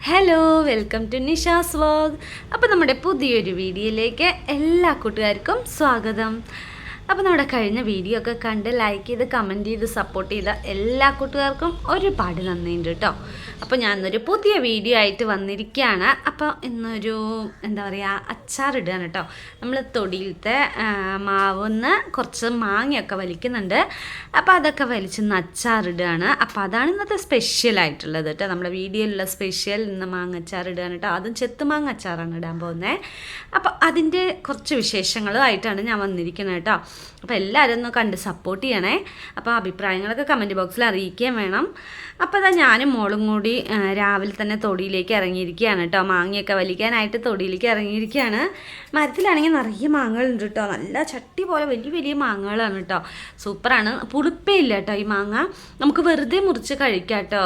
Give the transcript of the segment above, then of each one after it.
Hello, welcome to Nisha's vlog. അപ്പോൾ നമ്മുടെ പുതിയൊരു വീഡിയോയിലേക്ക് എല്ലാ കൂട്ടുകാർക്കും സ്വാഗതം. അപ്പോൾ നമ്മുടെ കഴിഞ്ഞ വീഡിയോ ഒക്കെ കണ്ട് ലൈക്ക് ചെയ്ത് കമൻറ്റ് ചെയ്ത് സപ്പോർട്ട് ചെയ്ത എല്ലാ കൂട്ടുകാർക്കും ഒരുപാട് നന്ദിയുണ്ട് കേട്ടോ. അപ്പോൾ ഞാനൊരു പുതിയ വീഡിയോ ആയിട്ട് വന്നിരിക്കുകയാണ്. അപ്പോൾ ഇന്നൊരു എന്താ പറയുക, അച്ചാറിടുകയാണ് കേട്ടോ. നമ്മൾ തൊടിയിലത്തെ മാവുന്ന് കുറച്ച് മാങ്ങയൊക്കെ വലിക്കുന്നുണ്ട്. അപ്പോൾ അതൊക്കെ വലിച്ചൊന്ന് അച്ചാറിടുകയാണ്. അപ്പോൾ അതാണ് ഇന്നത്തെ സ്പെഷ്യലായിട്ടുള്ളത് കേട്ടോ. നമ്മുടെ വീഡിയോയിലുള്ള സ്പെഷ്യൽ ഇന്ന് മാങ്ങ അച്ചാറിടുകയാണ് കേട്ടോ. അതും ചെത്തുമാങ്ങ അച്ചാറാണ് ഇടാൻ പോകുന്നത്. അപ്പോൾ അതിൻ്റെ കുറച്ച് വിശേഷങ്ങളുമായിട്ടാണ് ഞാൻ വന്നിരിക്കുന്നത് കേട്ടോ. അപ്പോൾ എല്ലാവരും ഒന്ന് കണ്ട് സപ്പോർട്ട് ചെയ്യണേ. അപ്പോൾ അഭിപ്രായങ്ങളൊക്കെ കമൻറ്റ് ബോക്സിൽ അറിയിക്കുകയും വേണം. അപ്പോൾ അതാ ഞാനും മോളും കൂടി രാവിലെ തന്നെ തൊടിയിലേക്ക് ഇറങ്ങിയിരിക്കുകയാണ് കേട്ടോ. മാങ്ങയൊക്കെ വലിക്കാനായിട്ട് തൊടിയിലേക്ക് ഇറങ്ങിയിരിക്കുകയാണ്. മരത്തിലാണെങ്കിൽ നിറയെ മാങ്ങകളുണ്ട് കേട്ടോ. നല്ല ചട്ടി പോലെ വലിയ വലിയ മാങ്ങകളാണ് കേട്ടോ. സൂപ്പറാണ്. പുളിപ്പേ ഇല്ല കേട്ടോ ഈ മാങ്ങ. നമുക്ക് വെറുതെ മുറിച്ച് കഴിക്കാം കേട്ടോ.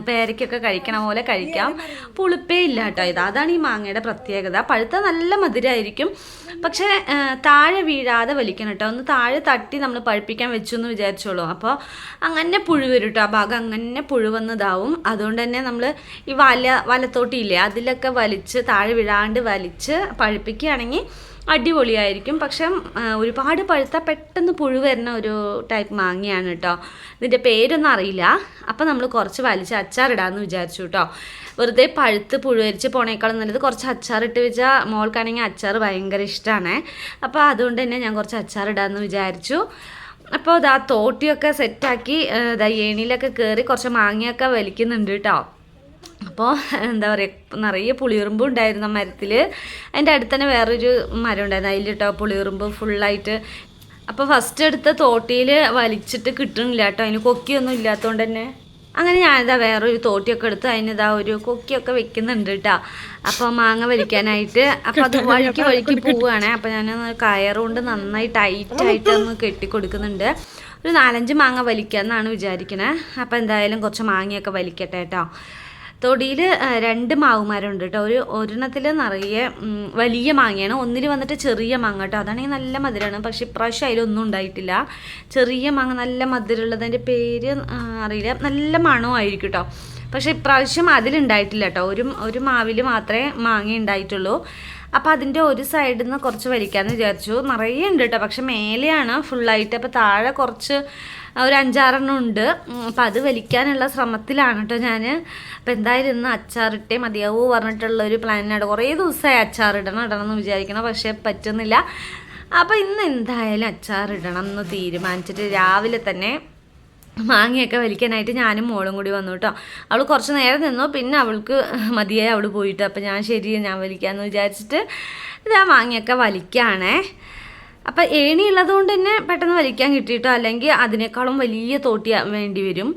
പേരയ്ക്കൊക്കെ കഴിക്കണ പോലെ കഴിക്കാം. പുളിപ്പേ ഇല്ല കേട്ടോ. അതാണ് ഈ മാങ്ങയുടെ പ്രത്യേകത. പഴുത്ത നല്ല മധുരമായിരിക്കും, പക്ഷേ താഴെ വീഴാതെ വലിക്കണം കേട്ടോ. ഒന്ന് താഴെ തട്ടി നമ്മൾ പഴുപ്പിക്കാൻ വെച്ചു എന്ന് വിചാരിച്ചോളൂ. അപ്പോൾ അങ്ങനെ പുഴു വരും കേട്ടോ. ആ ഭാഗം അങ്ങനെ പുഴു വന്നതാവും. അതുകൊണ്ട് തന്നെ നമ്മൾ ഈ വലത്തോട്ടിയില്ലേ അതിലൊക്കെ വലിച്ച് താഴെ വീഴാണ്ട് വലിച്ച് പഴുപ്പിക്കുകയാണെങ്കിൽ അടിപൊളിയായിരിക്കും. പക്ഷെ ഒരുപാട് പഴുത്താൽ പെട്ടെന്ന് പുഴു വരുന്ന ഒരു ടൈപ്പ് മാങ്ങയാണ് കേട്ടോ. ഇതിൻ്റെ പേരൊന്നും അറിയില്ല. അപ്പോൾ നമ്മൾ കുറച്ച് വലിച്ച് അച്ചാറിടാമെന്ന് വിചാരിച്ചു കേട്ടോ. വെറുതെ പഴുത്ത് പുഴുവരിച്ച് പോണേക്കാളും നല്ലത് കുറച്ച് അച്ചാറിട്ട് വെച്ചാൽ മോൾക്കാണെങ്കിൽ അച്ചാർ ഭയങ്കര ഇഷ്ടമാണ്. അപ്പോൾ അതുകൊണ്ട് തന്നെ ഞാൻ കുറച്ച് അച്ചാറിടാമെന്ന് വിചാരിച്ചു. അപ്പോൾ ഇതാ തോട്ടിയൊക്കെ സെറ്റാക്കി ഇതാ ഏണിയിലൊക്കെ കയറി കുറച്ച് മാങ്ങയൊക്കെ വലിക്കുന്നുണ്ട് കേട്ടോ. അപ്പോൾ എന്താ പറയുക, നിറയെ പുളിയുറുമ്പ് ഉണ്ടായിരുന്നു മരത്തിൽ. അതിൻ്റെ അടുത്ത് തന്നെ വേറൊരു മരം ഉണ്ടായിരുന്നു, അതിൽ കേട്ടോ പുളിയുറുമ്പ് ഫുള്ളായിട്ട്. അപ്പോൾ ഫസ്റ്റ് എടുത്ത തോട്ടിയിൽ വലിച്ചിട്ട് കിട്ടണില്ല കേട്ടോ. അതിന് കൊക്കിയൊന്നും ഇല്ലാത്തതുകൊണ്ട് തന്നെ അങ്ങനെ ഞാനിതാ വേറൊരു തോട്ടിയൊക്കെ എടുത്ത് അതിനിതാ ഒരു കൊക്കിയൊക്കെ വെക്കുന്നുണ്ട് കേട്ടോ. അപ്പോൾ മാങ്ങ വലിക്കാനായിട്ട്. അപ്പോൾ അത് വഴുക്കി പോവുകയാണ്. അപ്പോൾ ഞാൻ കയറുകൊണ്ട് നന്നായി ടൈറ്റായിട്ട് ഒന്ന് കെട്ടിക്കൊടുക്കുന്നുണ്ട്. ഒരു 4-5 മാങ്ങ വലിക്കാമെന്നാണ് വിചാരിക്കണേ. അപ്പോൾ എന്തായാലും കുറച്ച് മാങ്ങയൊക്കെ വലിക്കട്ടെ കേട്ടോ. തൊടിയിൽ 2 മാവുമരമുണ്ട് കേട്ടോ. ഒരെണ്ണത്തിൽ നിറയെ വലിയ മാങ്ങയാണ്, ഒന്നിൽ വന്നിട്ട് ചെറിയ മാങ്ങ കേട്ടോ. അതാണെങ്കിൽ നല്ല മധുരമാണ്. പക്ഷേ ഇപ്രാവശ്യം അതിലൊന്നും ഉണ്ടായിട്ടില്ല. ചെറിയ മാങ്ങ നല്ല മധുരമുള്ളത്, അതിൻ്റെ പേര് അറിയില്ല, നല്ല മണമായിരിക്കും കേട്ടോ. പക്ഷേ ഇപ്രാവശ്യം അതിലുണ്ടായിട്ടില്ല കേട്ടോ. ഒരു മാവിൽ മാത്രമേ മാങ്ങ ഉണ്ടായിട്ടുള്ളൂ. അപ്പോൾ അതിൻ്റെ ഒരു സൈഡിൽ നിന്ന് കുറച്ച് വലിക്കാമെന്ന് വിചാരിച്ചു. നിറയെ ഉണ്ട് കേട്ടോ, പക്ഷെ മേലെയാണ് ഫുള്ളായിട്ട്. അപ്പോൾ താഴെ കുറച്ച് ഒരു 5-6 ഉണ്ട്. അപ്പോൾ അത് വലിക്കാനുള്ള ശ്രമത്തിലാണ് കേട്ടോ ഞാൻ. അപ്പോൾ എന്തായാലും ഇന്ന് അച്ചാറിട്ടേ മതിയാവൂ പറഞ്ഞിട്ടുള്ളൊരു പ്ലാനിനാണ്. കുറേ ദിവസമായി അച്ചാറിടണം എന്ന് വിചാരിക്കണം, പക്ഷേ പറ്റുന്നില്ല. അപ്പോൾ ഇന്ന് എന്തായാലും അച്ചാറിടണം എന്ന് തീരുമാനിച്ചിട്ട് രാവിലെ തന്നെ മാങ്ങയൊക്കെ വലിക്കാനായിട്ട് ഞാനും മോളും കൂടി വന്നു കേട്ടോ. അവൾ കുറച്ച് നേരം നിന്നു, പിന്നെ അവൾക്ക് മതിയായി അവൾ പോയിട്ട്. അപ്പോൾ ഞാൻ വലിക്കാമെന്ന് വിചാരിച്ചിട്ട് ഇതാ മാങ്ങയൊക്കെ വലിക്കുകയാണേ. അപ്പോൾ ഏണി ഉള്ളതുകൊണ്ട് തന്നെ പെട്ടെന്ന് വലിക്കാൻ കിട്ടിയിട്ടോ. അല്ലെങ്കിൽ അതിനേക്കാളും വലിയ തോട്ടി വേണ്ടി വരും.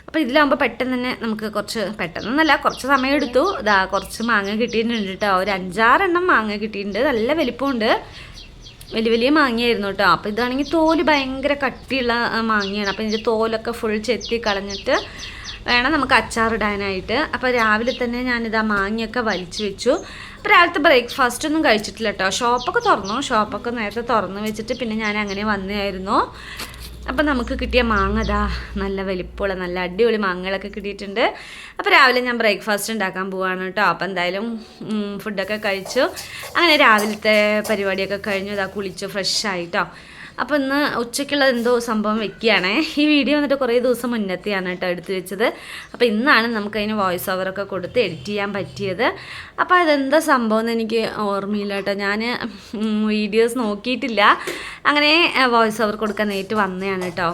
അപ്പോൾ ഇതിലാകുമ്പോൾ പെട്ടെന്ന് തന്നെ നമുക്ക് പെട്ടെന്നല്ല കുറച്ച് സമയം എടുത്തു. ഇതാ കുറച്ച് മാങ്ങ കിട്ടിയിട്ടുണ്ട് കേട്ടോ. ഒരു 5-6 മാങ്ങ കിട്ടിയിട്ടുണ്ട്. നല്ല വലിപ്പമുണ്ട്, വലിയ മാങ്ങയായിരുന്നു കേട്ടോ. അപ്പോൾ ഇതാണെങ്കിൽ തോല് ഭയങ്കര കട്ടിയുള്ള മാങ്ങയാണ്. അപ്പോൾ ഇതിൻ്റെ തോലൊക്കെ ഫുൾ ചെത്തി കളഞ്ഞിട്ട് വേണം നമുക്ക് അച്ചാറിടാനായിട്ട്. അപ്പോൾ രാവിലെ തന്നെ ഞാനിതാ മാങ്ങയൊക്കെ വലിച്ചു വെച്ചു. അപ്പോൾ രാവിലത്തെ ബ്രേക്ക്ഫാസ്റ്റ് ഒന്നും കഴിച്ചിട്ടില്ല കേട്ടോ. ഷോപ്പൊക്കെ നേരത്തെ തുറന്ന് വെച്ചിട്ട് പിന്നെ ഞാൻ അങ്ങനെ വന്നതായിരുന്നു. അപ്പോൾ നമുക്ക് കിട്ടിയ മാങ്ങ നല്ല വലിപ്പമുള്ള നല്ല അടിപൊളി മാങ്ങകളൊക്കെ കിട്ടിയിട്ടുണ്ട്. അപ്പോൾ രാവിലെ ഞാൻ ബ്രേക്ക്ഫാസ്റ്റ് ഉണ്ടാക്കാൻ പോവാണ് കേട്ടോ. അപ്പോൾ എന്തായാലും ഫുഡൊക്കെ കഴിച്ചു. അങ്ങനെ രാവിലത്തെ പരിപാടിയൊക്കെ കഴിഞ്ഞു. കുളിച്ചു ഫ്രഷായിട്ടോ. അപ്പോൾ ഇന്ന് ഉച്ചയ്ക്കുള്ളത് എന്തോ സംഭവം വെക്കുകയാണേ. ഈ വീഡിയോ വന്നിട്ട് കുറേ ദിവസം മുന്നത്തെയാണ് കേട്ടോ എടുത്തു വെച്ചത്. അപ്പോൾ ഇന്നാണ് നമുക്കതിന് വോയിസ് ഓവറൊക്കെ കൊടുത്ത് എഡിറ്റ് ചെയ്യാൻ പറ്റിയത്. അപ്പോൾ അതെന്താ സംഭവം എന്ന് എനിക്ക് ഓർമ്മയില്ല കേട്ടോ. ഞാൻ വീഡിയോസ് നോക്കിയിട്ടില്ല. അങ്ങനെ വോയിസ് ഓവർ കൊടുക്കാൻ നേരിട്ട് വന്നതാണ് കേട്ടോ.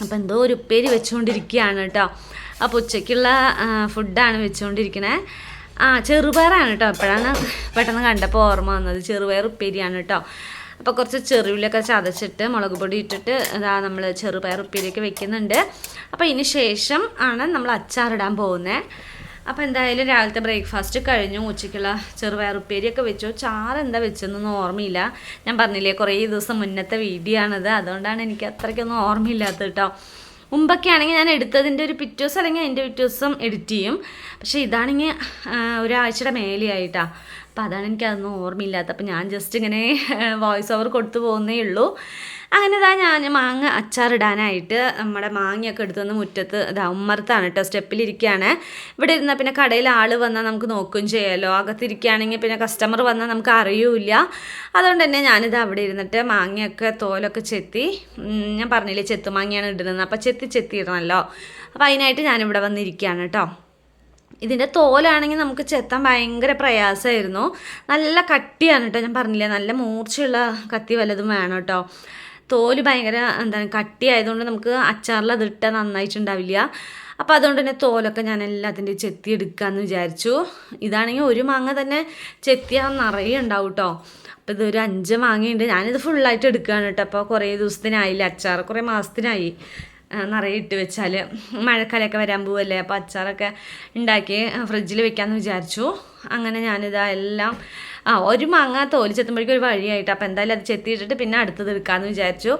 അപ്പോൾ എന്തോ ഒരു ഉപ്പേരി വെച്ചുകൊണ്ടിരിക്കുകയാണ് കേട്ടോ. അപ്പോൾ ഉച്ചയ്ക്കുള്ള ഫുഡാണ് വെച്ചുകൊണ്ടിരിക്കണേ. ചെറുപയറാണ് കേട്ടോ. അപ്പോഴാണ് പെട്ടെന്ന് കണ്ടപ്പോൾ ഓർമ്മ വന്നത്. ചെറുപയർ ഉപ്പേരിയാണ് കേട്ടോ. അപ്പോൾ കുറച്ച് ചെറുവിലൊക്കെ ചതച്ചിട്ട് മുളക് പൊടി ഇട്ടിട്ട് നമ്മൾ ചെറുപയർ ഉപ്പേരിയൊക്കെ വെക്കുന്നുണ്ട്. അപ്പോൾ ഇതിന് ശേഷം ആണ് നമ്മൾ അച്ചാറിടാൻ പോകുന്നത്. അപ്പോൾ എന്തായാലും രാവിലത്തെ ബ്രേക്ക്ഫാസ്റ്റ് കഴിഞ്ഞു. ഉച്ചയ്ക്കുള്ള ചെറുപയർ ഉപ്പേരിയൊക്കെ വെച്ചു. ചാറ് എന്താ വെച്ചതെന്നൊന്നും ഓർമ്മയില്ല. ഞാൻ പറഞ്ഞില്ലേ കുറേ ദിവസം മുന്നത്തെ വീഡിയോ ആണത്. അതുകൊണ്ടാണ് എനിക്ക് അത്രയ്ക്കൊന്നും ഓർമ്മയില്ലാത്തത് കേട്ടോ. മുമ്പൊക്കെ ആണെങ്കിൽ ഞാൻ എടുത്തതിൻ്റെ ഒരു പിറ്റേ ദിവസം അല്ലെങ്കിൽ അതിൻ്റെ പിറ്റേ ദിവസം എഡിറ്റ് ചെയ്യും. പക്ഷേ ഇതാണെങ്കിൽ ഒരാഴ്ചയുടെ മേലെയായിട്ടാണ്. അപ്പോൾ അതാണ് എനിക്കതൊന്നും ഓർമ്മയില്ലാത്ത. അപ്പോൾ ഞാൻ ജസ്റ്റ് ഇങ്ങനെ വോയിസ് ഓവർ കൊടുത്തു പോകുന്നേ ഉള്ളൂ. അങ്ങനെ ഞാൻ മാങ്ങ അച്ചാറിടാനായിട്ട് നമ്മുടെ മാങ്ങയൊക്കെ എടുത്തുവന്ന് മുറ്റത്ത് ഉമ്മർത്താണ് കേട്ടോ, സ്റ്റെപ്പിലിരിക്കുകയാണ്. ഇവിടെ ഇരുന്നാൽ പിന്നെ കടയിൽ ആൾ വന്നാൽ നമുക്ക് നോക്കുകയും ചെയ്യാമല്ലോ. അകത്തിരിക്കുകയാണെങ്കിൽ പിന്നെ കസ്റ്റമർ വന്നാൽ നമുക്ക് അറിയൂല. അതുകൊണ്ട് തന്നെ ഞാനിത് അവിടെ ഇരുന്നിട്ട് മാങ്ങയൊക്കെ തോലൊക്കെ ചെത്തി, ഞാൻ പറഞ്ഞില്ലേ ചെത്തുമാങ്ങയാണ് ഇടുന്നത്, അപ്പോൾ ചെത്തി ഇടണമല്ലോ. അപ്പോൾ അതിനായിട്ട് ഞാനിവിടെ വന്നിരിക്കുകയാണ് കേട്ടോ. ഇതിൻ്റെ തോലാണെങ്കിൽ നമുക്ക് ചെത്താൻ ഭയങ്കര പ്രയാസമായിരുന്നു. നല്ല കട്ടിയാണ് കേട്ടോ, ഞാൻ പറഞ്ഞില്ലേ നല്ല മൂർച്ചയുള്ള കത്തി വല്ലതും വേണം കേട്ടോ. തോല് ഭയങ്കര കട്ടിയായതുകൊണ്ട് നമുക്ക് അച്ചാറിൽ അതിട്ടാൽ നന്നായിട്ടുണ്ടാവില്ല. അപ്പോൾ അതുകൊണ്ട് തന്നെ തോലൊക്കെ ഞാൻ എല്ലാത്തിൻ്റെ ചെത്തി എടുക്കാമെന്ന് വിചാരിച്ചു. ഇതാണെങ്കിൽ ഒരു മാങ്ങ തന്നെ ചെത്തിയാൽ നിറയെ ഉണ്ടാവും കേട്ടോ. അപ്പോൾ ഇതൊരു 5 മാങ്ങയുണ്ട്. ഞാനിത് ഫുള്ളായിട്ട് എടുക്കുകയാണ് കേട്ടോ. അപ്പോൾ കുറേ ദിവസത്തിനായില്ല അച്ചാർ, കുറേ മാസത്തിനായി നിറയെ ഇട്ട് വെച്ചാൽ. മഴക്കാലമൊക്കെ വരാൻ പോവല്ലേ, അപ്പോൾ അച്ചാറൊക്കെ ഉണ്ടാക്കി ഫ്രിഡ്ജിൽ വെക്കാമെന്ന് വിചാരിച്ചു. അങ്ങനെ ഞാനിതാ എല്ലാം ഒരു മാങ്ങ തോല് ചെത്തുമ്പോഴേക്കും ഒരു വഴിയായിട്ട്. അപ്പോൾ എന്തായാലും അത് ചെത്തിയിട്ടിട്ട് പിന്നെ അടുത്തത് എടുക്കാമെന്ന് വിചാരിച്ചു.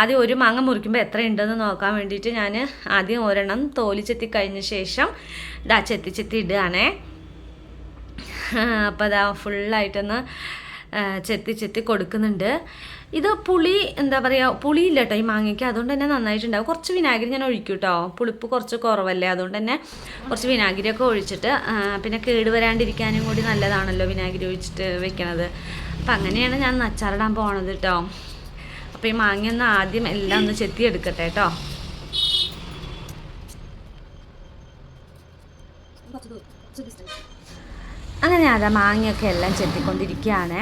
ആദ്യം ഒരു മാങ്ങ മുറിക്കുമ്പോൾ എത്ര ഉണ്ടെന്ന് നോക്കാൻ വേണ്ടിയിട്ട് ഞാൻ ആദ്യം ഒരെണ്ണം തോല് ചെത്തി കഴിഞ്ഞ ശേഷം ചെത്തി ഇടുകയാണേ. അപ്പോൾ അതാ ഫുള്ളായിട്ടൊന്ന് ചെത്തി കൊടുക്കുന്നുണ്ട്. ഇത് പുളി എന്താ പറയുക, പുളിയില്ല കേട്ടോ ഈ മാങ്ങയ്ക്ക്, അതുകൊണ്ട് തന്നെ നന്നായിട്ടുണ്ടാവും. കുറച്ച് വിനാഗിരി ഞാൻ ഒഴിക്കും കേട്ടോ, പുളിപ്പ് കുറച്ച് കുറവല്ലേ, അതുകൊണ്ട് തന്നെ കുറച്ച് വിനാഗിരിയൊക്കെ ഒഴിച്ചിട്ട്, പിന്നെ കേട് വരാണ്ടിരിക്കാനും കൂടി നല്ലതാണല്ലോ വിനാഗിരി ഒഴിച്ചിട്ട് വെക്കണത്. അപ്പം അങ്ങനെയാണ് ഞാൻ അച്ചാറിടാൻ പോണത് കേട്ടോ. അപ്പോൾ ഈ മാങ്ങയൊന്ന് ആദ്യം എല്ലാം ഒന്ന് ചെത്തി എടുക്കട്ടെ കേട്ടോ. അങ്ങനെ അതാ മാങ്ങയൊക്കെ എല്ലാം ചെത്തിക്കൊണ്ടിരിക്കുകയാണ്.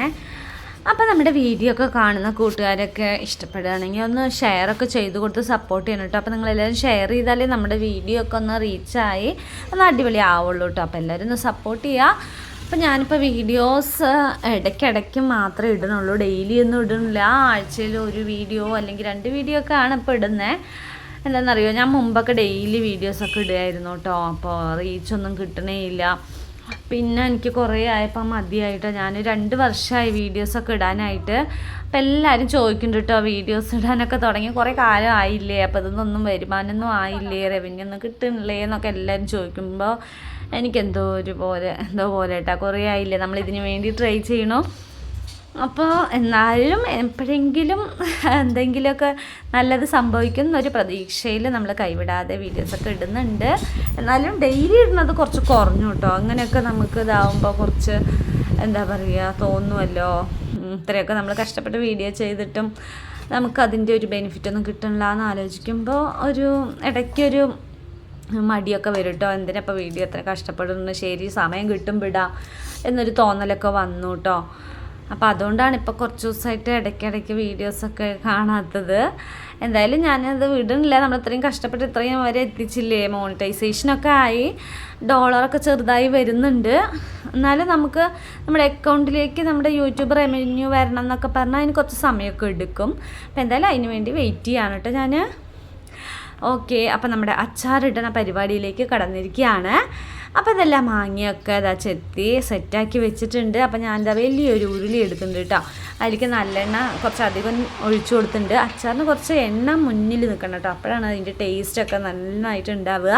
അപ്പോൾ നമ്മുടെ വീഡിയോ ഒക്കെ കാണുന്ന കൂട്ടുകാരൊക്കെ ഇഷ്ടപ്പെടുകയാണെങ്കിൽ ഒന്ന് ഷെയറൊക്കെ ചെയ്ത് കൊടുത്ത് സപ്പോർട്ട് ചെയ്യണം കേട്ടോ. അപ്പോൾ നിങ്ങളെല്ലാവരും ഷെയർ ചെയ്താലേ നമ്മുടെ വീഡിയോ ഒക്കെ ഒന്ന് റീച്ചായി ഒന്ന് അടിപൊളി ആവുള്ളൂ കേട്ടോ. അപ്പോൾ എല്ലാവരും ഒന്ന് സപ്പോർട്ട് ചെയ്യുക. അപ്പോൾ ഞാനിപ്പോൾ വീഡിയോസ് ഇടയ്ക്കിടയ്ക്ക് മാത്രമേ ഇടുന്നുള്ളൂ, ഡെയിലി ഒന്നും ഇടുന്നില്ല. ആഴ്ചയിൽ ഒരു വീഡിയോ അല്ലെങ്കിൽ 2 വീഡിയോ ഒക്കെ ആണ് ഇപ്പോൾ ഇടുന്നത്. എന്താണെന്നറിയോ, ഞാൻ മുമ്പൊക്കെ ഡെയിലി വീഡിയോസൊക്കെ ഇടുമായിരുന്നു കേട്ടോ. അപ്പോൾ റീച്ചൊന്നും കിട്ടണേ ഇല്ല. പിന്നെ എനിക്ക് കുറേ ആയപ്പോൾ മതിയായിട്ട് ഞാൻ 2 വർഷമായി വീഡിയോസൊക്കെ ഇടാനായിട്ട്. അപ്പോൾ എല്ലാവരും ചോദിക്കുന്നുണ്ട് കേട്ടോ, വീഡിയോസ് ഇടാനൊക്കെ തുടങ്ങി കുറേ കാലം ആയില്ലേ, അപ്പോൾ ഇതൊന്നും വരുമാനമൊന്നും ആയില്ലേ, റവന്യൂ ഒന്നും കിട്ടുന്നില്ലേ എന്നൊക്കെ എല്ലാവരും ചോദിക്കുമ്പോൾ എനിക്കെന്തോ പോലെ കേട്ടോ, കുറേ ആയില്ലേ നമ്മളിതിന് വേണ്ടി ട്രൈ ചെയ്യണോ. അപ്പോൾ എന്നാലും എപ്പോഴെങ്കിലും എന്തെങ്കിലുമൊക്കെ നല്ലത് സംഭവിക്കും എന്നൊരു പ്രതീക്ഷയിൽ നമ്മൾ കൈവിടാതെ വീഡിയോസൊക്കെ ഇടുന്നുണ്ട്. എന്നാലും ഡെയിലി ഇടുന്നത് കുറച്ച് കുറഞ്ഞു കേട്ടോ. അങ്ങനെയൊക്കെ നമുക്ക് ഇതാവുമ്പോൾ കുറച്ച് എന്താ പറയുക തോന്നുമല്ലോ, ഇത്രയൊക്കെ നമ്മൾ കഷ്ടപ്പെട്ട് വീഡിയോ ചെയ്തിട്ടും നമുക്കതിൻ്റെ ഒരു ബെനിഫിറ്റൊന്നും കിട്ടണില്ല എന്ന് ആലോചിക്കുമ്പോൾ ഇടയ്ക്കൊരു മടിയൊക്കെ വരും കേട്ടോ. എന്തിനപ്പോൾ വീഡിയോ എത്ര കഷ്ടപ്പെടുന്നു, ശരി സമയം കിട്ടും വിടാം എന്നൊരു തോന്നലൊക്കെ വന്നു കേട്ടോ. അപ്പോൾ അതുകൊണ്ടാണ് ഇപ്പോൾ കുറച്ച് ദിവസമായിട്ട് ഇടയ്ക്കിടയ്ക്ക് വീഡിയോസൊക്കെ കാണാത്തത്. എന്തായാലും ഞാനത് വിടണില്ല, നമ്മൾ ഇത്രയും കഷ്ടപ്പെട്ട് ഇത്രയും വരെ എത്തിച്ചില്ലേ, മോണിറ്റൈസേഷനൊക്കെ ആയി, ഡോളറൊക്കെ ചെറുതായി വരുന്നുണ്ട്. എന്നാലും നമുക്ക് നമ്മുടെ അക്കൗണ്ടിലേക്ക് നമ്മുടെ യൂട്യൂബ് റവന്യൂ വരണം എന്നൊക്കെ പറഞ്ഞാൽ അതിന് കുറച്ച് സമയമൊക്കെ എടുക്കും. അപ്പോൾ എന്തായാലും അതിന് വേണ്ടി വെയിറ്റ് ചെയ്യാണ് കേട്ടോ ഞാൻ. ഓക്കെ, അപ്പോൾ നമ്മുടെ അച്ചാറിടുന്ന പരിപാടിയിലേക്ക് കടന്നിരിക്കുകയാണ്. അപ്പോൾ ഇതെല്ലാം മാങ്ങയൊക്കെ ചെത്തി സെറ്റാക്കി വെച്ചിട്ടുണ്ട്. അപ്പോൾ ഞാൻ വലിയൊരു ഉരുളി എടുക്കുന്നുണ്ട് കേട്ടോ. അതിലേക്ക് നല്ലെണ്ണ കുറച്ചധികം ഒഴിച്ചു കൊടുത്തിട്ടുണ്ട്. അച്ചാറിന് കുറച്ച് എണ്ണ മുന്നിൽ നിൽക്കണം കേട്ടോ, അപ്പോഴാണ് അതിൻ്റെ ടേസ്റ്റൊക്കെ നന്നായിട്ട് ഉണ്ടാവുക.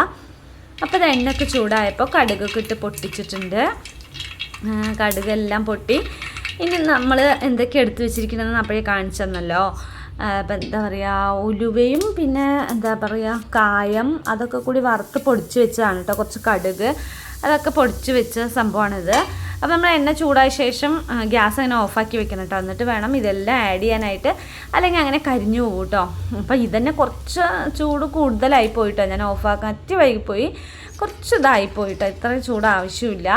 അപ്പോൾ ഇത് എണ്ണയൊക്കെ ചൂടായപ്പോൾ കടുകൊക്കെ ഇട്ട് പൊട്ടിച്ചിട്ടുണ്ട്. കടുകെല്ലാം പൊട്ടി. ഇനി നമ്മൾ എന്തൊക്കെ എടുത്ത് വെച്ചിരിക്കണമെന്ന് അപ്പോഴേ കാണിച്ചു തന്നല്ലോ. അപ്പം എന്താ പറയുക, ഉലുവയും പിന്നെ എന്താ പറയുക കായം അതൊക്കെ കൂടി വറുത്ത് പൊടിച്ച് വെച്ചതാണ് കേട്ടോ. കുറച്ച് കടുക് അതൊക്കെ പൊടിച്ച് വെച്ച സംഭവമാണിത്. അപ്പോൾ നമ്മൾ എണ്ണ ചൂടായ ശേഷം ഗ്യാസ് അങ്ങനെ ഓഫാക്കി വെക്കണം കേട്ടോ. എന്നിട്ട് വേണം ഇതെല്ലാം ആഡ് ചെയ്യാനായിട്ട്, അല്ലെങ്കിൽ അങ്ങനെ കരിഞ്ഞു പോകും കേട്ടോ. അപ്പോൾ ഇതന്നെ കുറച്ച് ചൂട് കൂടുതലായി പോയിട്ടോ, ഞാൻ ഓഫാക്കാൻ അറ്റി വൈകിപ്പോയി, കുറച്ച് ഇതായിപ്പോയിട്ടോ. ഇത്രയും ചൂട് ആവശ്യമില്ല.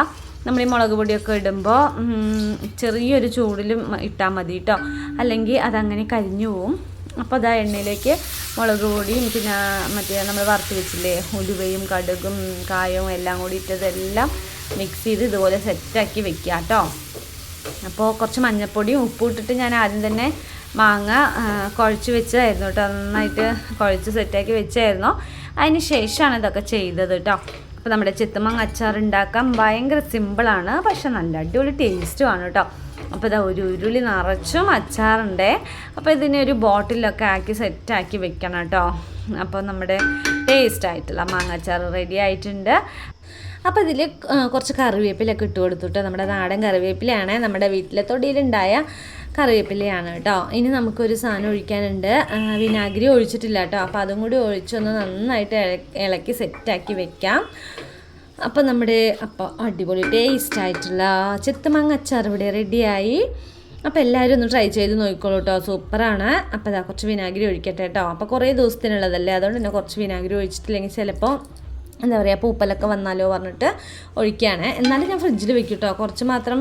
നമ്മൾ ഈ മുളക് പൊടിയൊക്കെ ഇടുമ്പോൾ ചെറിയൊരു ചൂടിൽ ഇട്ടാൽ മതി കേട്ടോ, അല്ലെങ്കിൽ അതങ്ങനെ കരിഞ്ഞു പോവും. അപ്പോൾ അതാ എണ്ണയിലേക്ക് മുളക് പൊടിയും പിന്നെ നമ്മൾ വറുത്ത് വെച്ചില്ലേ ഉലുവയും കടുകും കായവും എല്ലാം കൂടി ഇട്ടതെല്ലാം മിക്സ് ചെയ്ത് ഇതുപോലെ സെറ്റാക്കി വെക്കുക കേട്ടോ. അപ്പോൾ കുറച്ച് മഞ്ഞൾപ്പൊടിയും ഉപ്പും ഇട്ടിട്ട് ഞാൻ ആദ്യം തന്നെ മാങ്ങ കുഴച്ച് വെച്ചതായിരുന്നു കേട്ടോ, നന്നായിട്ട് കുഴച്ച് സെറ്റാക്കി വെച്ചായിരുന്നു. അതിന് ശേഷമാണ് ഇതൊക്കെ ചെയ്തത് കേട്ടോ. അപ്പോൾ നമ്മുടെ ചെത്തുമാങ്ങ അച്ചാർ ഉണ്ടാക്കാൻ ഭയങ്കര സിമ്പിളാണ്, പക്ഷെ നല്ല അടിപൊളി ടേസ്റ്റുമാണ് കേട്ടോ. അപ്പോൾ ഇതാ ഒരു ഉരുളി നിറച്ചും അച്ചാറുണ്ടേ. അപ്പോൾ ഇതിനെ ഒരു ബോട്ടിലൊക്കെ ആക്കി സെറ്റാക്കി വെക്കണം കേട്ടോ. അപ്പോൾ നമ്മുടെ ടേസ്റ്റായിട്ടുള്ള മാങ്ങ അച്ചാർ റെഡി ആയിട്ടുണ്ട്. അപ്പോൾ ഇതിൽ കുറച്ച് കറിവേപ്പിലൊക്കെ ഇട്ട് കൊടുത്തിട്ട്, നമ്മുടെ നാടൻ കറിവേപ്പിലയാണ്, നമ്മുടെ വീട്ടിലെ തൊടിയിലുണ്ടായ കറിവേപ്പിലയാണ് കേട്ടോ. ഇനി നമുക്കൊരു സാധനം ഒഴിക്കാനുണ്ട്. വിനാഗിരി ഒഴിച്ചിട്ടില്ല കേട്ടോ. അപ്പോൾ അതും കൂടി ഒഴിച്ചൊന്ന് നന്നായിട്ട് ഇളക്കി സെറ്റാക്കി വെക്കാം. അപ്പോൾ നമ്മുടെ അടിപൊളി ടേസ്റ്റായിട്ടുള്ള ചെത്തുമാങ്ങ അച്ചാർ ഇവിടെ റെഡിയായി. അപ്പോൾ എല്ലാവരും ഒന്ന് ട്രൈ ചെയ്ത് നോക്കിക്കോളൂ കേട്ടോ, സൂപ്പറാണ്. അപ്പോൾ ഇതാ കുറച്ച് വിനാഗിരി ഒഴിക്കട്ടെ കേട്ടോ. അപ്പോൾ കുറേ ദിവസത്തിനുള്ളതല്ലേ, അതുകൊണ്ട് തന്നെ കുറച്ച് വിനാഗിരി ഒഴിച്ചിട്ടില്ലെങ്കിൽ ചിലപ്പോൾ എന്താ പറയുക പൂപ്പലൊക്കെ വന്നാലോ പറഞ്ഞിട്ട് ഒഴിക്കുകയാണ്. എന്നാലും ഞാൻ ഫ്രിഡ്ജിൽ വെക്കും കേട്ടോ. കുറച്ച് മാത്രം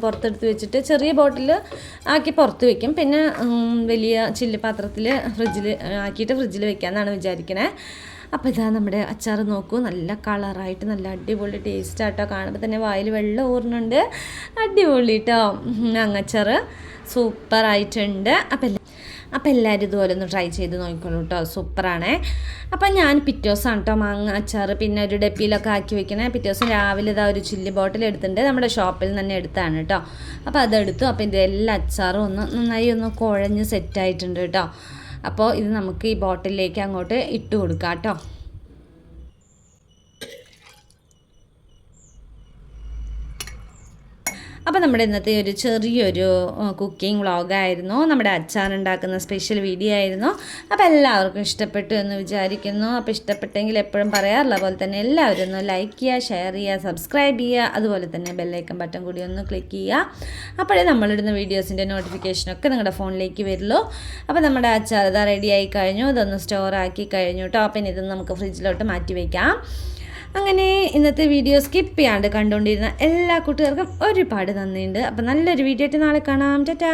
പുറത്തെടുത്ത് വെച്ചിട്ട് ചെറിയ ബോട്ടിൽ ആക്കി പുറത്ത് വെക്കും. പിന്നെ വലിയ ചില്ല് പാത്രത്തിൽ ആക്കിയിട്ട് ഫ്രിഡ്ജിൽ വെക്കാമെന്നാണ് വിചാരിക്കണേ. അപ്പോൾ ഇതാ നമ്മുടെ അച്ചാർ നോക്കൂ, നല്ല കളറായിട്ട് നല്ല അടിപൊളി ടേസ്റ്റാട്ടോ. കാണുമ്പോൾ തന്നെ വായിൽ വെള്ളം ഊറുന്നുണ്ട്. അടിപൊളി കേട്ടോ, മാങ്ങച്ചാർ സൂപ്പറായിട്ടുണ്ട്. അപ്പോൾ എല്ലാവരും ഇതുപോലെ ഒന്ന് ട്രൈ ചെയ്ത് നോക്കിക്കോളൂ കേട്ടോ, സൂപ്പറാണേ. അപ്പം ഞാൻ പിറ്റേ ദിവസമാണ് കേട്ടോ മാങ്ങ അച്ചാർ പിന്നെ ഒരു ഡപ്പിയിലൊക്കെ ആക്കി വെക്കണേ. പിറ്റേ ദിവസം രാവിലെ ഇതാ ഒരു ചില്ലി ബോട്ടിൽ എടുത്തിട്ടുണ്ട്, നമ്മുടെ ഷോപ്പിൽ തന്നെ എടുത്താണ് കേട്ടോ. അപ്പോൾ അതെടുത്തു. അപ്പോൾ ഇത് എല്ലാ അച്ചാറും നന്നായി കുഴഞ്ഞ് സെറ്റായിട്ടുണ്ട് കേട്ടോ. അപ്പോൾ ഇത് നമുക്ക് ഈ ബോട്ടിലേക്ക് അങ്ങോട്ട് ഇട്ട് കൊടുക്കാം കേട്ടോ. അപ്പോൾ നമ്മുടെ ഇന്നത്തെ ഒരു ചെറിയൊരു കുക്കിംഗ് വ്ളോഗായിരുന്നു, നമ്മുടെ അച്ചാർ ഉണ്ടാക്കുന്ന സ്പെഷ്യൽ വീഡിയോ ആയിരുന്നു. അപ്പോൾ എല്ലാവർക്കും ഇഷ്ടപ്പെട്ടു എന്ന് വിചാരിക്കുന്നു. അപ്പോൾ ഇഷ്ടപ്പെട്ടെങ്കിൽ എപ്പോഴും പറയാറുള്ള പോലെ തന്നെ എല്ലാവരും ഒന്ന് ലൈക്ക് ചെയ്യുക, ഷെയർ ചെയ്യുക, സബ്സ്ക്രൈബ് ചെയ്യുക, അതുപോലെ തന്നെ ബെല്ലൈക്കൺ ബട്ടൺ കൂടി ഒന്ന് ക്ലിക്ക് ചെയ്യുക. അപ്പോഴേ നമ്മളിടുന്ന വീഡിയോസിൻ്റെ നോട്ടിഫിക്കേഷനൊക്കെ നിങ്ങളുടെ ഫോണിലേക്ക് വരുള്ളൂ. അപ്പോൾ നമ്മുടെ അച്ചാർ ഇതാ റെഡി ആയി കഴിഞ്ഞു, ഇതൊന്ന് സ്റ്റോർ ആക്കി കഴിഞ്ഞു കേട്ടോ. പിന്നെ ഇത് നമുക്ക് ഫ്രിഡ്ജിലോട്ട് മാറ്റി വയ്ക്കാം. അങ്ങനെ ഇന്നത്തെ വീഡിയോ സ്കിപ്പ് ചെയ്യാണ്ട് കണ്ടുകൊണ്ടിരുന്ന എല്ലാ കൂട്ടുകാർക്കും ഒരുപാട് നന്ദിയുണ്ട്. അപ്പോൾ നല്ലൊരു വീഡിയോ ആയിട്ട് നാളെ കാണാം. ടാറ്റാ.